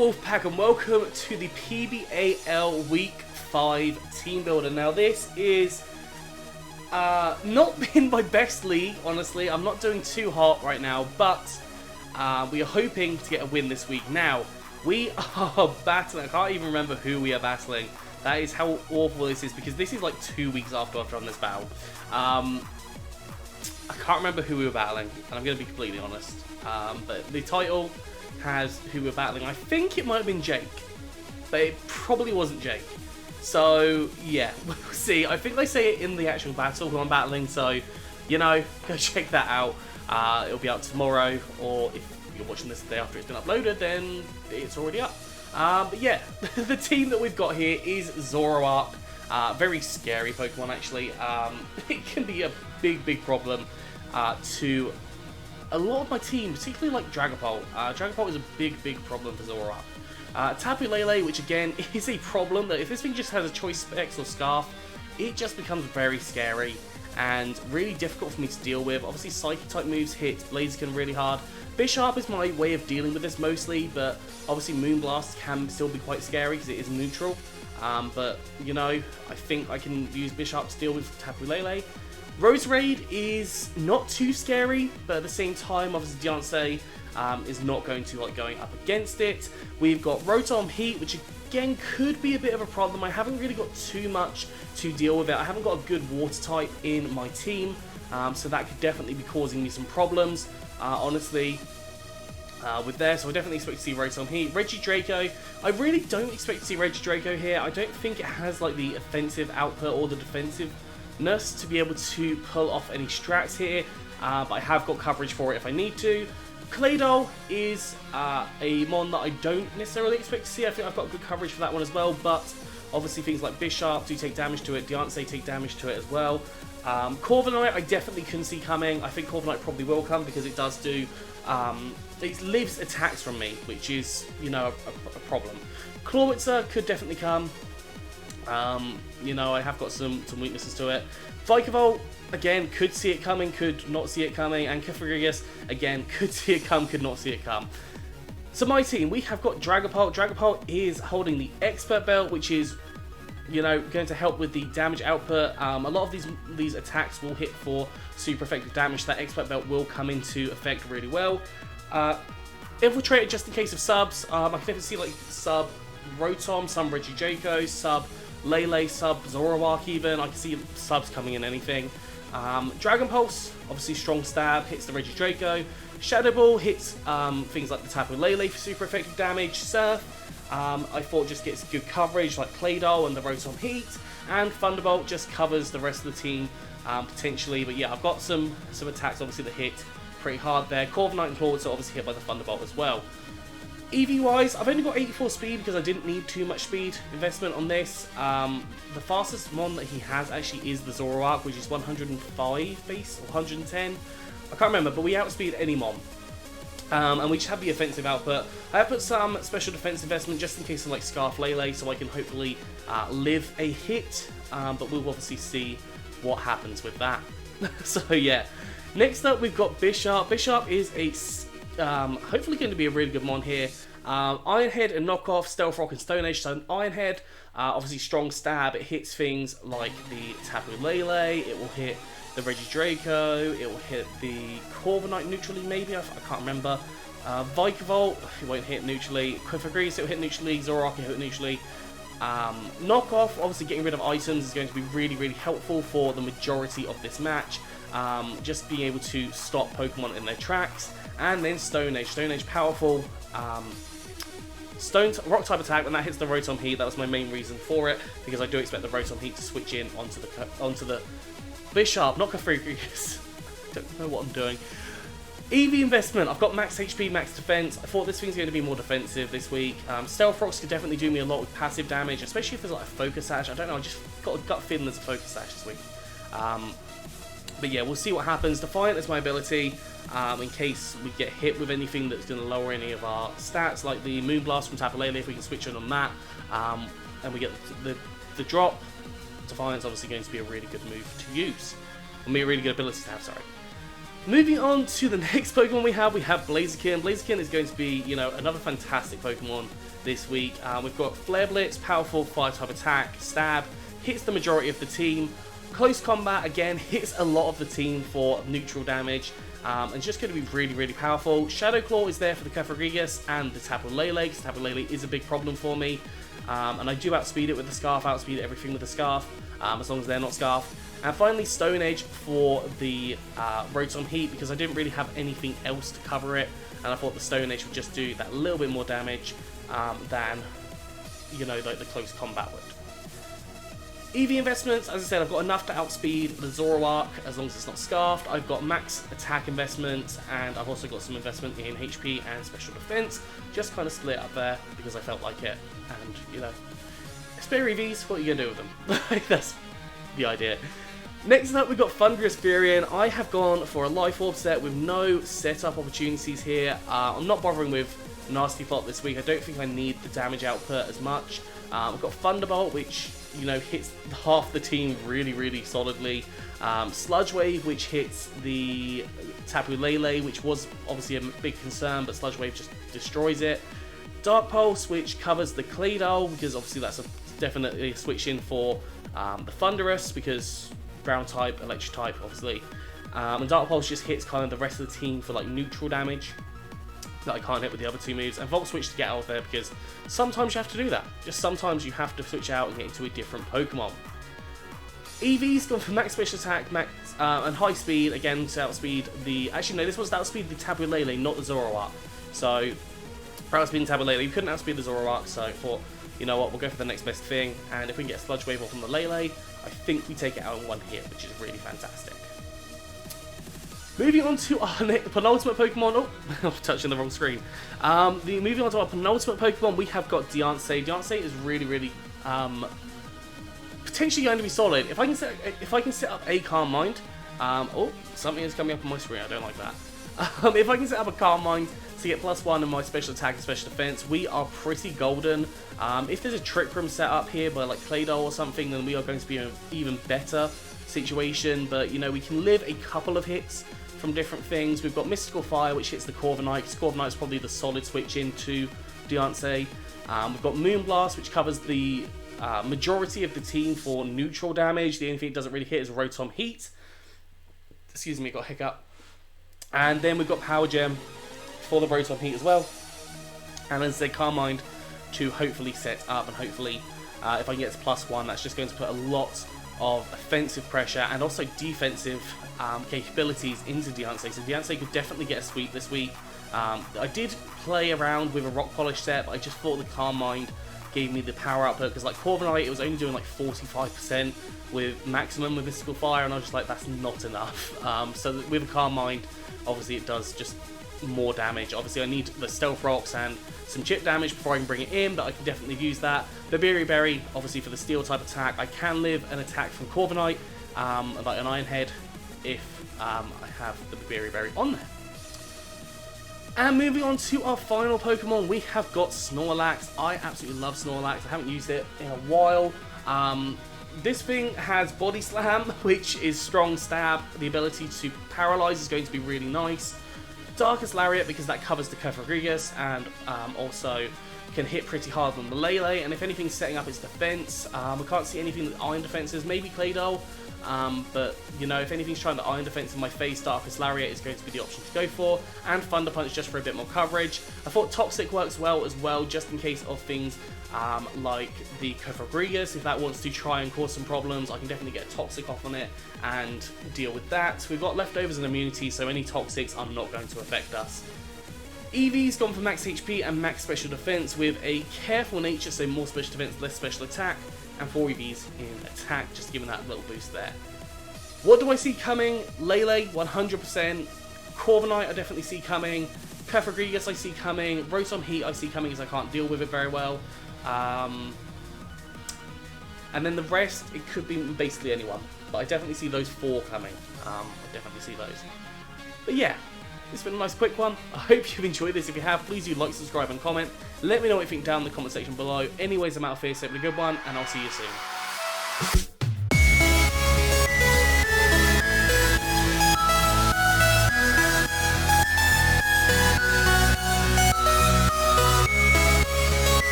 Wolfpack, and welcome to the PBAL Week 5 Team Builder. Now this is not been my best league, honestly. I'm not doing too hot right now, but we are hoping to get a win this week. Now, we are battling, I can't even remember who we are battling. That is how awful this is, because this is like 2 weeks after I've done this battle. I can't remember who we were battling, and I'm going to be completely honest. But the title has who we're battling. I think it might have been Jake, but it probably wasn't Jake. So, yeah, we'll see. I think they say it in the actual battle who I'm battling, so, you know, go check that out. It'll be out tomorrow, or if you're watching this the day after it's been uploaded, then it's already up. But yeah, the team that we've got here is Zoroark. Very scary Pokemon, actually. It can be a big problem to a lot of my team, particularly like Dragapult. Dragapult is a big problem for Zoroark. Tapu Lele, which again is a problem, that if this thing just has a Choice Specs or Scarf, it just becomes very scary and really difficult for me to deal with. Obviously Psychic type moves hit Blaziken really hard. Bisharp is my way of dealing with this mostly, but obviously Moonblast can still be quite scary because it is neutral. But, you know, I think I can use Bisharp to deal with Tapu Lele. Roserade is not too scary, but at the same time, obviously Diancie is not going to like going up against it. We've got Rotom Heat, which again could be a bit of a problem. I haven't really got too much to deal with it. I haven't got a good water type in my team, so that could definitely be causing me some problems, honestly. With there, so I definitely expect to see Rotom Heat. Regidrago, I really don't expect to see Regidrago here. I don't think it has like the offensive output or the defensiveness to be able to pull off any strats here, but I have got coverage for it if I need to. Claydol is a mon that I don't necessarily expect to see. I think I've got good coverage for that one as well, but obviously things like Bisharp do take damage to it, Diancie take damage to it as well. Corviknight I definitely couldn't see coming. I think Corviknight probably will come because it does do it lives attacks from me, which is, you know, a problem. Clawitzer could definitely come. You know, I have got some weaknesses to it. Vikavolt, again, could see it coming, could not see it coming. And Corviknights, again, could see it come, could not see it come. So my team, we have got Dragapult. Dragapult is holding the Expert Belt, which is, you know, going to help with the damage output. A lot of these attacks will hit for super effective damage. That Expert Belt will come into effect really well. Infiltrator, just in case of subs. I can definitely see like sub Rotom, some Regidrago, sub Lele, sub Zoroark even. I can see subs coming in anything. Dragon Pulse, obviously strong stab, hits the Regidrago. Shadow Ball hits things like the Tapu Lele for super effective damage. Surf, I thought just gets good coverage like Claydol and the Rotom Heat. And Thunderbolt just covers the rest of the team potentially. But yeah, I've got some attacks obviously that hit pretty hard there. Corviknight and Clawitzer are obviously hit by the Thunderbolt as well. EV wise, I've only got 84 speed because I didn't need too much speed investment on this. The fastest mon that he has actually is the Zoroark, which is 105 base or 110. I can't remember, but we outspeed any mon. And we just have the offensive output. I have put some special defense investment just in case of like Scarf Lele, so I can hopefully live a hit. But we'll obviously see what happens with that. So yeah. Next up, we've got Bisharp. Bisharp is a hopefully going to be a really good mon here. Iron Head and Knockoff, Stealth Rock and Stone Age. So Iron Head, obviously strong stab. It hits things like the Tapu Lele. It will hit the Regidrago. It will hit the Corviknight neutrally, maybe. I can't remember. Vikavolt, it won't hit neutrally. Corviknights, it will hit neutrally. Zoroark, it will hit neutrally. Knockoff, obviously getting rid of items is going to be really helpful for the majority of this match. Just being able to stop Pokemon in their tracks. And then Stone Age. Stone Age powerful. Rock type attack, and that hits the Rotom Heat. That was my main reason for it, because I do expect the Rotom Heat to switch in onto the Bisharp, not Corviknights. Don't know what I'm doing. EV investment. I've got max HP, max defense. I thought this thing's going to be more defensive this week. Stealth Rocks could definitely do me a lot with passive damage, especially if there's like a Focus Sash. I don't know, I just got a gut feeling there's a Focus Sash this week. But yeah, we'll see what happens. Defiant is my ability in case we get hit with anything that's going to lower any of our stats, like the Moonblast from Tapu Lele, if we can switch it on that, and we get the drop. Defiant's obviously going to be a really good move to use. A really good ability to have, sorry. Moving on to the next Pokemon we have Blaziken. Blaziken is going to be, you know, another fantastic Pokemon this week. We've got Flare Blitz, powerful fire-type attack, stab, hits the majority of the team. Close combat, again, hits a lot of the team for neutral damage. And just going to be really, really powerful. Shadow Claw is there for the Corviknights and the Tapu Lele, because Tapu Lele is a big problem for me. And I do outspeed it with the Scarf, outspeed everything with the Scarf, as long as they're not Scarf. And finally, Stone Edge for the Rotom Heat, because I didn't really have anything else to cover it, and I thought the Stone Edge would just do that little bit more damage than, you know, like the close combat would. EV investments, as I said, I've got enough to outspeed the Zoroark, as long as it's not Scarfed. I've got max attack investments, and I've also got some investment in HP and special defense, just kind of split up there, because I felt like it, and, you know, spare EVs, what are you going to do with them? That's the idea. Next up, we've got Thunderous Furion. I have gone for a Life Orb set with no setup opportunities here. I'm not bothering with Nasty Plot this week. I don't think I need the damage output as much. I've got Thunderbolt, which, you know, hits half the team really, really solidly. Sludge Wave, which hits the Tapu Lele, which was obviously a big concern, but Sludge Wave just destroys it. Dark Pulse, which covers the Claydol, because obviously that's definitely a switch in for the Thunderous, because ground type, electric type, obviously. And Dark Pulse just hits kind of the rest of the team for like neutral damage that I can't hit with the other two moves. And Volt Switch to get out of there, because sometimes you have to do that. Just sometimes you have to switch out and get into a different Pokemon. EV's gone for max special attack, max and high speed, again to outspeed the... Actually no, this was to outspeed the Tapu Lele, not the Zoroark. So, for outspeeding Tapu Lele, you couldn't outspeed the Zoroark, so I thought, you know what, we'll go for the next best thing, and if we can get a Sludge Wave off on the Lele, I think we take it out in one hit, which is really fantastic. Moving on to our penultimate Pokemon. Oh, I'm touching the wrong screen. Moving on to our penultimate Pokemon, we have got Diancie. Diancie is really, really potentially going to be solid. If I can set up a Calm Mind. Oh, something is coming up on my screen. I don't like that. If I can set up a Calm Mind to get +1 in my special attack and special defense, we are pretty golden. If there's a Trick Room set up here by like Claydol or something, then we are going to be in an even better situation. But, you know, we can live a couple of hits from different things. We've got Mystical Fire, which hits the Corviknight. Corviknight is probably the solid switch into Diancie. We've got Moonblast, which covers the majority of the team for neutral damage. The only thing it doesn't really hit is Rotom Heat. Excuse me, got a hiccup. And then we've got Power Gem for the Rotom Heat as well. And as I say, Calm Mind to hopefully set up, and hopefully if I can get to +1, that's just going to put a lot of offensive pressure and also defensive capabilities into Diancie. So Diancie could definitely get a sweep this week. I did play around with a Rock Polish set, but I just thought the Calm Mind gave me the power output, because like Corviknight, it was only doing like 45% with maximum with Mystical Fire, and I was just like, that's not enough. So with a Calm Mind, obviously it does just more damage. Obviously I need the Stealth Rocks and some chip damage before I can bring it in, but I can definitely use that. The Berry, obviously for the Steel type attack, I can live an attack from Corviknight, like an Iron Head, if I have the Berry on there. And moving on to our final Pokemon, we have got Snorlax. I absolutely love Snorlax. I haven't used it in a while. This thing has Body Slam, which is strong stab. The ability to paralyze is going to be really nice. Darkest Lariat, because that covers the Corviknights, and also can hit pretty hard on the Lele. And if anything's setting up its defense, we can't see anything that Iron defenses. Maybe Claydol. But, you know, if anything's trying to Iron Defense in my face, Darkest Lariat is going to be the option to go for, and Thunder Punch just for a bit more coverage. I thought Toxic works well as well, just in case of things like the Corviknights. If that wants to try and cause some problems, I can definitely get a Toxic off on it and deal with that. We've got leftovers and immunity, so any Toxics are not going to affect us. Eevee's gone for max HP and max special defense with a careful nature, so more special defense, less special attack, and 4 EVs in attack, just giving that a little boost there. What do I see coming? Lele, 100%. Corviknight I definitely see coming. Corviknights I see coming. Rotom Heat I see coming, as I can't deal with it very well. And then the rest, it could be basically anyone. But I definitely see those 4 coming. I definitely see those. But yeah, it's been a nice quick one. I hope you've enjoyed this. If you have, please do like, subscribe, and comment. Let me know what you think down in the comment section below. Anyways, I'm out of here, so have a good one, and I'll see you soon.